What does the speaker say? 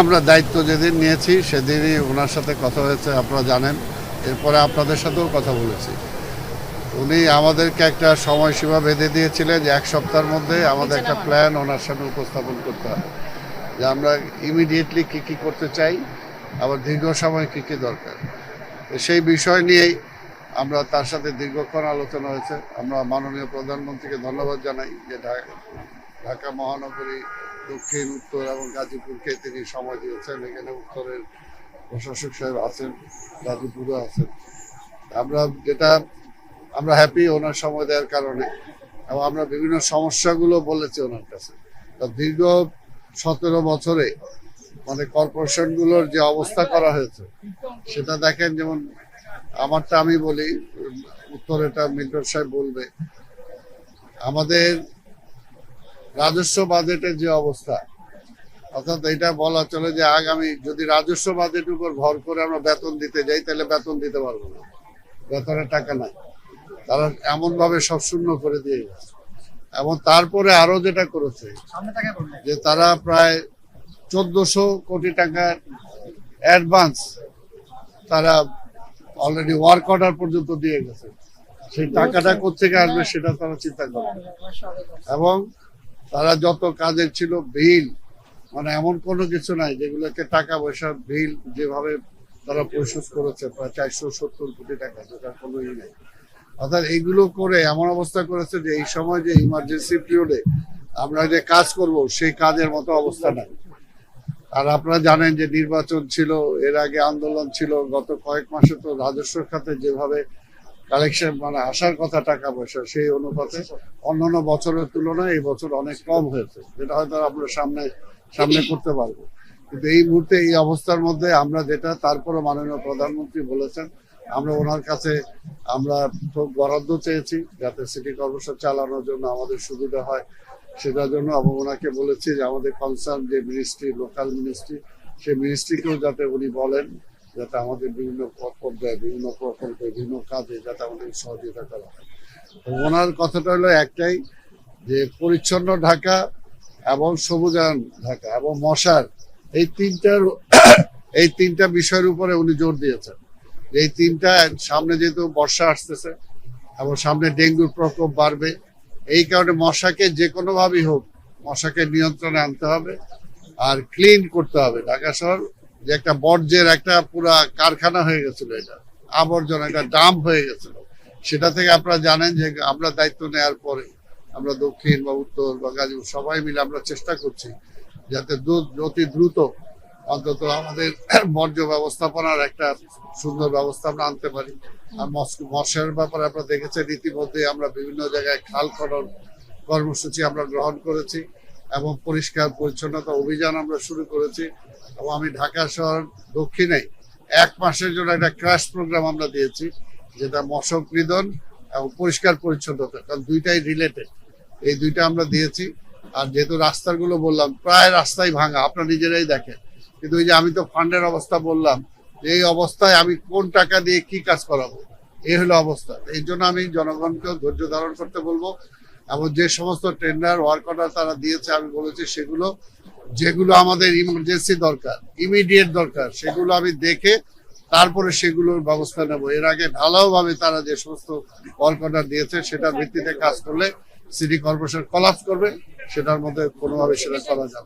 আমরা দায়িত্ব যেদিন নিয়েছি সেদিনই ওনার সাথে কথা হয়েছে, আপনারা জানেন। এরপরে আপনাদের সাথেও কথা বলেছি। উনি আমাদেরকে একটা সময়সীমা বেঁধে দিয়েছিলেন যে 1 সপ্তাহের মধ্যে আমাদের একটা প্ল্যান ওনার সামনে উপস্থাপন করতে হবে, যে আমরা ইমিডিয়েটলি কী কী করতে চাই, আবার দীর্ঘ সময় কী কী দরকার। সেই বিষয় নিয়েই আমরা তার সাথে দীর্ঘক্ষণ আলোচনা হয়েছে। আমরা মাননীয় প্রধানমন্ত্রীকে ধন্যবাদ জানাই যে ঢাকা মহানগরী, দক্ষিণ, উত্তর এবং গাজীপুরকে তিনি সময় দিয়েছেন। এখানে উত্তরের প্রশাসক সাহেব আছেন, গাজীপুরও আছেন। আমরা হ্যাপি ওনার সময় দেওয়ার কারণে, এবং আমরা বিভিন্ন সমস্যাগুলো বলেছি ওনার কাছে। দীর্ঘ 17 বছরে মানে কর্পোরেশনগুলোর যে অবস্থা করা হয়েছে সেটা দেখেন। যেমন আমারটা আমি বলি, উত্তরেটা মিন্টন সাহেব বলবে। আমাদের রাজস্ব বাজেটের যে অবস্থা, অর্থাৎ এটা বলা চলে যে আগামী যদি রাজস্ব বাজেটের উপর ভর করে আমরা বেতন দিতে যাই তাহলে বেতন দিতে পারবো না, বেতনের টাকা নাই। তারা এমন ভাবে সব শূন্য করে দিয়ে গেছে। এবং তারপরে আরো যেটা করেছে যে তারা প্রায় 1400 কোটি টাকার অ্যাডভান্স তারা অলরেডি ওয়ার্ক অর্ডার পর্যন্ত দিয়ে গেছে। সেই টাকাটা কোথেকে আসবে সেটা তারা চিন্তা করে। এবং তারা যত কাজের ছিল বিল, মানে এমন কোনো কিছু নাই যেগুলোকে টাকা পয়সা বিল যেভাবে তারা পরিশোধ করেছে, প্রায় 470 কোটি টাকা, যেটার কোনো ই নেই। অর্থাৎ এইগুলো করে এমন অবস্থা করেছে যে এই সময় যে ইমার্জেন্সি পিরিয়ডে আমরা যে কাজ করব সেই কাজের মতো অবস্থা নাই। আর আপনারা জানেন যে নির্বাচন ছিল, এর আগে আন্দোলন ছিল, গত কয়েক মাসে তো রাজস্ব খাতে যেভাবে কালেকশন মানে আসার কথা টাকা পয়সা, সেই অনুপাতে অন্যান্য বছরের তুলনায় এই বছর অনেক কম হয়েছে, যেটা হয়তো আমরা সামনে করতে পারবো। কিন্তু এই মুহূর্তে এই অবস্থার মধ্যে আমরা যেটা, তারপরে মাননীয় প্রধানমন্ত্রী বলেছেন, আমরা ওনার কাছে আমরা বরাদ্দ চেয়েছি যাতে সিটি কর্পোরেশন চালানোর জন্য আমাদের সুবিধা হয়, সেটার জন্য। এবং ওনাকে বলেছি যে আমাদের কনসার্ন যে মিনিস্ট্রি, লোকাল মিনিস্ট্রি, সেই মিনিস্ট্রিকেও যাতে উনি বলেন যাতে আমাদের বিভিন্ন পর্যায়ে, বিভিন্ন প্রকল্পে, বিভিন্ন কাজে যাতে আমাদের সহযোগিতা করা হয়। ওনার কথাটা হলো একটাই, যে পরিচ্ছন্ন ঢাকা এবং সবুজায়ন ঢাকা এবং মশার এই তিনটা বিষয়ের উপরে উনি জোর দিয়েছেন। এই তিনটা, সামনে যেহেতু বর্ষা আসতেছে এবং সামনে ডেঙ্গুর প্রকোপ বাড়বে, এই কারণে মশাকে যে কোনোভাবেই হোক মশাকে নিয়ন্ত্রণে আনতে হবে আর ক্লিন করতে হবে। ঢাকা শহর যে একটা বর্জ্যের একটা পুরা কারখানা হয়ে গেছিল, এটা আবর্জনা, এটা ডাম্প হয়ে গেছিল। সেটা থেকে আপনারা জানেন যে আমরা দায়িত্ব নেওয়ার পরে আমরা দক্ষিণ বা উত্তর বা গাজীপুর সবাই মিলে আমরা চেষ্টা করছি যাতে অতি দ্রুত অন্তত আমাদের বর্জ্য ব্যবস্থাপনার একটা সুন্দর ব্যবস্থা আমরা আনতে পারি। আর মশার ব্যাপারে আপনারা দেখেছেন, ইতিমধ্যে আমরা বিভিন্ন জায়গায় খাল খনন কর্মসূচি আমরা গ্রহণ করেছি এবং পরিষ্কার পরিচ্ছন্নতা অভিযান আমরা শুরু করেছি। এবং আমি ঢাকা শহর দক্ষিণে 1 মাসের জন্য একটা ক্রাশ প্রোগ্রাম আমরা দিয়েছি, যেটা মশক নিধন এবং পরিষ্কার পরিচ্ছন্নতা, কারণ দুইটাই রিলেটেড। এই দুইটা আমরা দিয়েছি। আর যেহেতু রাস্তাগুলো বললাম প্রায় রাস্তায় ভাঙা, আপনারা নিজেরাই দেখেন। কিন্তু ওই যে আমি তো ফান্ডের অবস্থা বললাম, এই অবস্থায় আমি কোন টাকা দিয়ে কি কাজ করাবো, এই হলো অবস্থা। এই জন্য আমি জনগণকেও ধৈর্য ধারণ করতে বলবো। এবং যে সমস্ত টেন্ডার ওয়ার্ক অর্ডার তারা দিয়েছে, আমি বলেছি যেগুলো আমাদের ইমার্জেন্সি দরকার, ইমিডিয়েট দরকার, সেগুলো আমি দেখে তারপরে সেগুলোর ব্যবস্থা নেব। এর আগে ঢালাও ভাবে তারা যে সমস্ত ওয়ার্ক অর্ডার দিয়েছে সেটার ভিত্তিতে কাজ করলে সিটি কর্পোরেশন কলাপস করবে, সেটার মধ্যে কোনোভাবে সেটা করা যাবে।